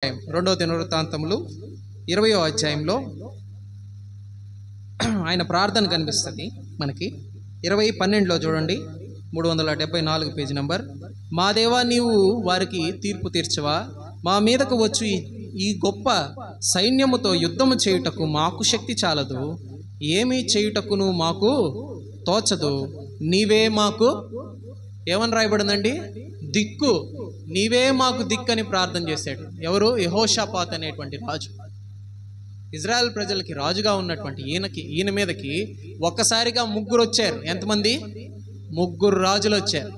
రెండవ దినవృత్తాంతములు 20వ అధ్యాయంలో ఆయన ప్రార్థన కనిపిస్తుంది మనకి. 20:12లో చూడండి, 374 పేజీ నంబర్. మా దేవా, నీవు వారికి తీర్పు తీర్చవా? మా మీదకు వచ్చి ఈ గొప్ప సైన్యముతో యుద్ధము చేయుటకు మాకు శక్తి చాలదు, ఏమీ చేయుటకును మాకు తోచదు. నీవే మాకు ఏమని రాయబడిందండి? దిక్కు. నీవే మాకు దిక్కు అని ప్రార్థన చేశాడు. ఎవరు? యెహోషాపాతు అనేటువంటి రాజు. ఇజ్రాయెల్ ప్రజలకి రాజుగా ఉన్నటువంటి ఈయన మీదకి ఒక్కసారిగా ముగ్గురు వచ్చారు. ఎంతమంది? ముగ్గురు రాజులు వచ్చారు.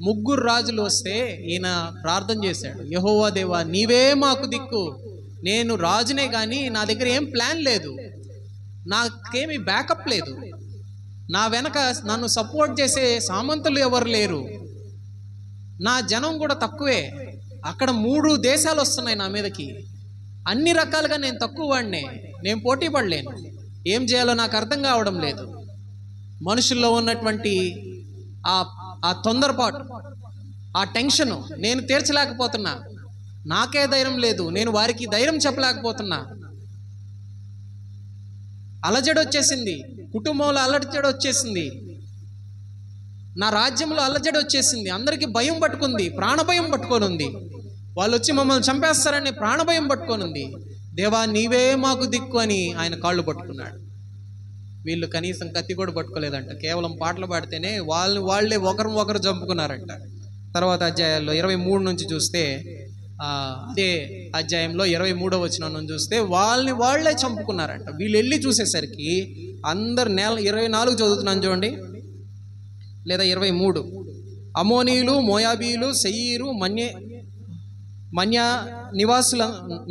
ముగ్గురు రాజులు వస్తే ఈయన ప్రార్థన చేశాడు, యెహోవా దేవా, నీవే మాకు దిక్కు. నేను రాజునే కానీ నా దగ్గర ఏం ప్లాన్ లేదు, నాకేమీ బ్యాకప్ లేదు, నా వెనక నన్ను సపోర్ట్ చేసే సామంతులు ఎవరు లేరు, నా జనం కూడా తక్కువే, అక్కడ 3 దేశాలు వస్తున్నాయి నా మీదకి, అన్ని రకాలుగా నేను తక్కువ వాడినే, నేను పోటీ పడలేను, ఏం చేయాలో నాకు అర్థం కావడం లేదు. మనుషుల్లో ఉన్నటువంటి ఆ తొందరపాటు, ఆ టెన్షను నేను తీర్చలేకపోతున్నా, నాకే ధైర్యం లేదు, నేను వారికి ధైర్యం చెప్పలేకపోతున్నా. అలజడి వచ్చేసింది, కుటుంబంలో అలజడి వచ్చేసింది, నా రాజ్యంలో అలజడి వచ్చేసింది, అందరికీ భయం పట్టుకుంది, ప్రాణభయం పట్టుకొని ఉంది, వాళ్ళు వచ్చి మమ్మల్ని చంపేస్తారని ప్రాణభయం పట్టుకొని ఉంది. దేవా, నీవే మాకు దిక్కు అని ఆయన కాళ్ళు పట్టుకున్నాడు. వీళ్ళు కనీసం కత్తి కూడా పట్టుకోలేదంట, కేవలం పాటలు పాడితేనే వాళ్ళే ఒకరు చంపుకున్నారంట. తర్వాత అధ్యాయాల్లో 23 నుంచి చూస్తే, అదే అధ్యాయంలో 23వ వచనం నుంచి చూస్తే వాళ్ళే చంపుకున్నారంట. వీళ్ళు వెళ్ళి చూసేసరికి అందరు 24 చదువుతున్నాను చూడండి, లేదా 23. అమోనీయులు, మోయాబీలు, సెయీరు, మన్యా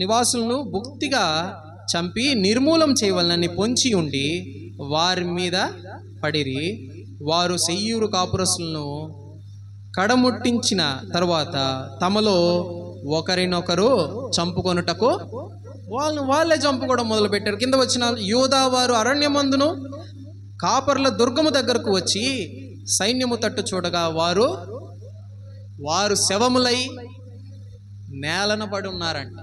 నివాసులను భుక్తిగా చంపి నిర్మూలం చేయవలనని పొంచి ఉండి వారి మీద పడిరి. వారు సెయ్యూరు కాపురస్తులను కడముట్టించిన తరువాత తమలో ఒకరినొకరు చంపుకొనుటకు వాళ్ళే చంపుకోవడం మొదలుపెట్టారు. కింద వచ్చిన యూదా వారు అరణ్యమందును కాపర్ల దుర్గము దగ్గరకు వచ్చి సైన్యము తట్టు చూడగా వారు శవములై నేలన పడి ఉన్నారంట.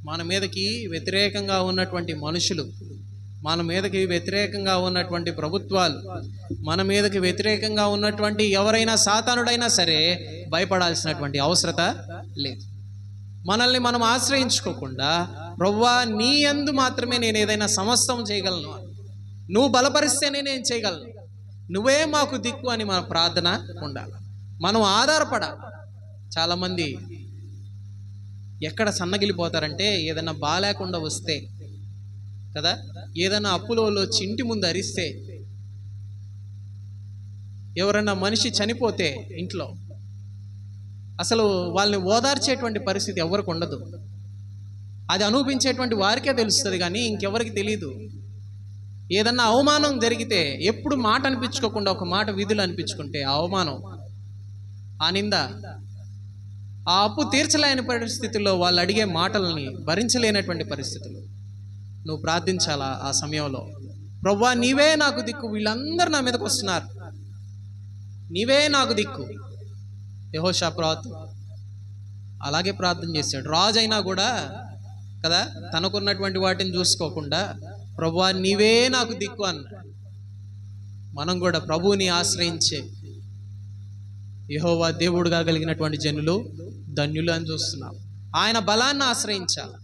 మన మీదకి వ్యతిరేకంగా ఉన్నటువంటి మనుషులు, మన మీదకి వ్యతిరేకంగా ఉన్నటువంటి ప్రభుత్వాలు, మన మీదకి వ్యతిరేకంగా ఉన్నటువంటి ఎవరైనా సాతానుడైనా సరే భయపడాల్సినటువంటి అవసరత లేదు. మనల్ని మనం ఆశ్రయించుకోకుండా, ప్రభువా నీ యందు మాత్రమే నేను ఏదైనా సమస్తం చేయగలను, నువ్వు బలపరిస్తేనే నేను చేయగలను, నువ్వే మాకు దిక్కు అని మన ప్రార్థన ఉండాలి. మనం ఆధారపడాలి. చాలామంది ఎక్కడ సన్నగిలిపోతారంటే, ఏదైనా బాలేకుండా వస్తే కదా, ఏదైనా అప్పులో వచ్చి ఇంటి ముందు అరిస్తే, ఎవరైనా మనిషి చనిపోతే ఇంట్లో అసలు వాళ్ళని ఓదార్చేటువంటి పరిస్థితి ఎవరికి ఉండదు. అది అనుభవించేటువంటి వారికే తెలుస్తుంది కానీ ఇంకెవరికి తెలియదు. ఏదన్నా అవమానం జరిగితే ఎప్పుడు మాట అనిపించుకోకుండా ఒక మాట విధులు అనిపించుకుంటే ఆ అవమానం, ఆ నింద, ఆ అప్పు తీర్చలేని పరిస్థితుల్లో వాళ్ళు అడిగే మాటల్ని భరించలేనటువంటి పరిస్థితులు నువ్వు ప్రార్థించాలా. ఆ సమయంలో ప్రభువా నీవే నాకు దిక్కు, వీళ్ళందరూ నా మీదకి వస్తున్నారు, నీవే నాకు దిక్కు. యెహోషాపాతు అలాగే ప్రార్థన చేశాడు. రాజు అయినా కూడా కదా, తనకున్నటువంటి వాటిని చూసుకోకుండా ప్రభువా నీవే నాకు దిక్కు అన్నాడు. మనం కూడా ప్రభువుని ఆశ్రయించే యెహోవా దేవుడుగా కలిగినటువంటి జనులు ధన్యులు అని చూస్తున్నాం. ఆయన బలాన్ని ఆశ్రయించాలి.